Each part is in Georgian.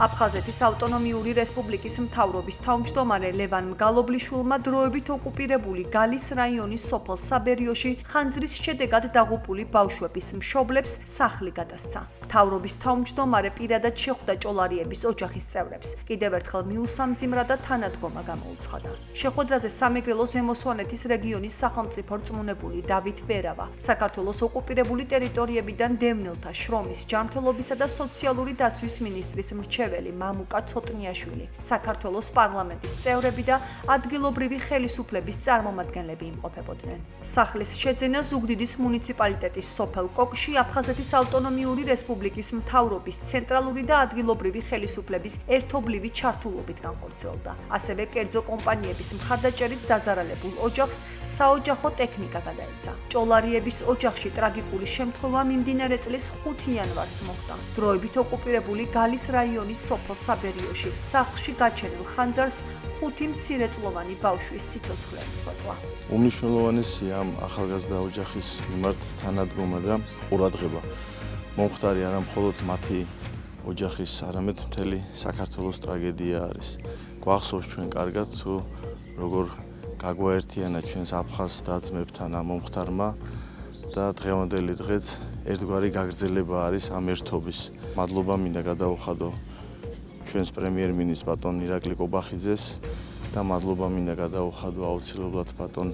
აფხაზეთის ავტონომიური რესპუბლიკის მთავრობის თავმჯდომარე ლევან მგალობლიშვილმა დროებით ოკუპირებული გალის რაიონის სოფელ საბერიოში ხანძრის შედეგად დაღუპული ბავშვების მშობლებს სახლი გადასცა. მთავრობის თავმჯდომარე პირადად შეხვდა ჭოლარიების ოჯახის წევრებს. კიდევ ერთხელ მიუსამძიმრა და თანადგომა გამოუცხადა. შეხვედრაზე სამეგრელო ზემო რეგიონის სახელმწიფო რწმუნებული დავით ვერავა, საქართველოს ოკუპირებული ტერიტორიებიდან დევნილთა შრომის ჯანმრთელობისა და სოციალური დაცვის მინისტრის მრჩეველი მამუკა ცოტნიაშვილი, საქართველოს პარლამენტის წევრები და ადგილობრივი ხელისუფლების წარმომადგენლები იმყოფებოდნენ. სახლის შეძენა ზუგდიდის მუნიციპალიტეტის სოფელ კოკში აფხაზეთის ავტონომიური რესპუბლიკის მთავრობის ცენტრალური და ადგილობრივი ხელისუფლების ერთობლივი ჩართულობით განხორციელდა. ასევე კერძო კომპანიების მხარდაჭერით დაზარალებულ ოჯახს საოჯახო ტექნიკა გადაეცა. ჭოლარიების ოჯახში ტრაგიკული შემთხვევა მიმდინარე წლის 5 იანვარს მოხდა. დროებით ოკუპირებული გალის რაიონის სოფელ საბერიოში სახლში გაჩენილ ხანძარს 5 მცირეწლოვანი ბავშვის სიცოცხლე ემსხვერპლა. უმნიშვნელოვანესია ამ ახალგაზრდა ოჯახის მიმართ თანადგომა და ყურადღება. მომხდარი არა მხოლოდ მათი ოჯახის, არამედ მთელი საქართველოს ტრაგედია არის. გვახსოვს ჩვენ კარგად თუ როგორ გაგვაერთიანა ჩვენს აფხაზ და-ძმებთან ამ მომხდარმა და დღევანდელი დღეც ერთგვარი გაგრძელება არის ამ ერთობის. მადლობა მინდა გადაუხადო ჩვენს პრემიერ-მინისტრს ბატონ ირაკლი კობახიძეს და მადლობა მინდა გადაუხადო აუცილებლად ბატონ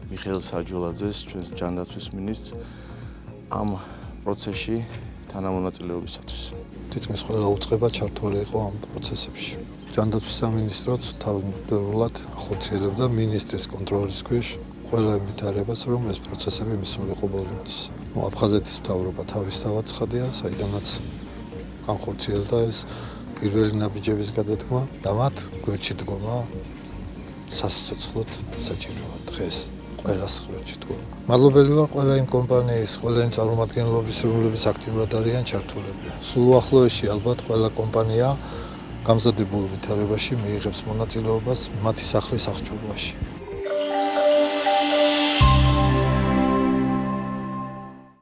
მიხეილ სარჯველაძეს, ჩვენს ჯანდაცვის მინისტრს ამ პროცესში თანამონაწილეობისათვის. თითქმის ყველა უწყება ჩართული იყო ამ პროცესებში. ჯანდაცვის სამინისტროც თავმჯდომარედ ახორციელებდა მინისტრის კონტროლის ქვეშ ყველა იმითარებას, რომ ეს პროცესები მისულიყო ბოლომდე. აფხაზეთის მთავრობა თავისთავად ცხადია, საიდანაც განხორციელდა ეს პირველი ნაბიჯების გადადგმა და მათ გვერდში დგომა სასიცოცხლოდ საჭიროა დღეს ყველას გვერდში დგომა. მადლობელი ვარ ყველა იმ კომპანიის, ყველა იმ წარმომადგენლობის, რომლებიც აქტიურად არიან ჩართულები. სულ უახლოეში ალბათ ყველა კომპანია გამზადებულ ვითარებაში მიიღებს მონაწილეობას მათი სახლის აღჭურვაში.